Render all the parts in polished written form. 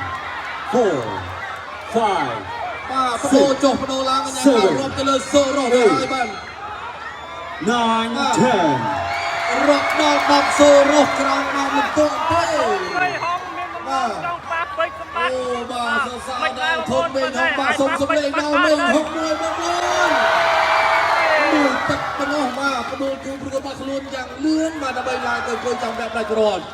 4 5 បាទបដូរចុះបដូរឡើងយ៉ាងណារាប់ទៅលើសូរ៉ូហើយបាទ 9 10 រាប់ដល់10សូរ៉ូក្រោមមកមិនទាន់ទេ 3ហងមានបំណងចង់ប៉ះពេជ្រសម្បត្តិ អូបាទសរសើរដល់ធនមេងហងបាទសូមសម្លេងដល់មេងហងមួយបងប្អូនមួយទឹកប៉ុណ្ណោះបាទបដូរគូប្រកួតរបស់ខ្លួនយ៉ាងលឿនបាទដើម្បីឡើងទៅគួយចាំបែបដាច់ប្រត់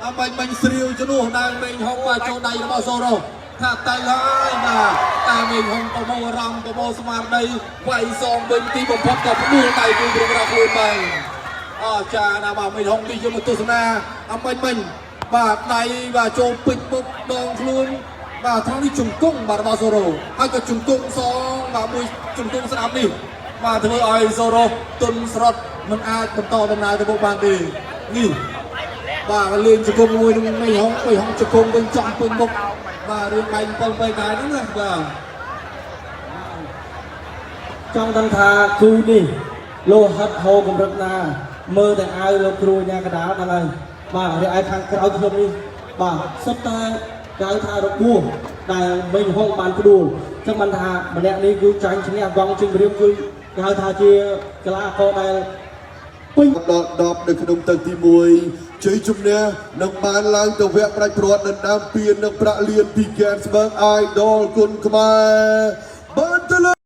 អមាញ់មិញស្រាវជំនួសដល់មេងហងបាទចូលដៃរបស់សូរ៉ូថាទៅហើយបាទតែមេងហងប្រមូលអារម្មណ៍ប្រមូលស្មារតីវាយសងវិញទីបំផុតក៏ផ្ដួលដៃគូប្រកួតរបស់ខ្លួនបានអចាណាបាទមេងហងនេះយកមកទស្សនាអមាញ់មិញបាទដៃបាទចូលពេញពុកដងខ្លួនបាទថងនេះជង្គង់បាទរបស់សូរ៉ូហើយក៏ជង្គង់សងបាទមួយជង្គង់ស្ដាប់នេះបាទធ្វើឲ្យសូរ៉ូទុនស្រុតមិនអាចបន្តដំណើរទៅមុខបានទេនេះបាទលេងជង្គង់មួយនឹងមេងហងជង្គង់វិញចំពេញមុខបាទរឿងបែក7បែកដែរហ្នឹងណាបាទ ចង់ដឹងថាគ្រូនេះលោហិតហោកម្រិតណាមើលតែអាវលោកគ្រូញ៉ាកដាលដល់ហើយបាទរីឯខាងក្រៅខ្ញុំនេះបាទសុទ្ធតែគេហៅថារបួសដែលវិញហងបានផ្ដួលចឹងបានថាម្នាក់នេះគឺចាញ់ឈ្នះវងជើងរៀមគឺគេហៅថាជាកីឡាករដែលពេញ ដល់10នៅក្នុងទឹកទី1ជ័យជំនះនឹងបានឡើងទៅវគ្គប្រាច់ព្រាត់ដណ្ដើមពាននិងប្រាក់លានពីហ្គេមស្បឺង Idol គុណខ្មែរបានទៅលើ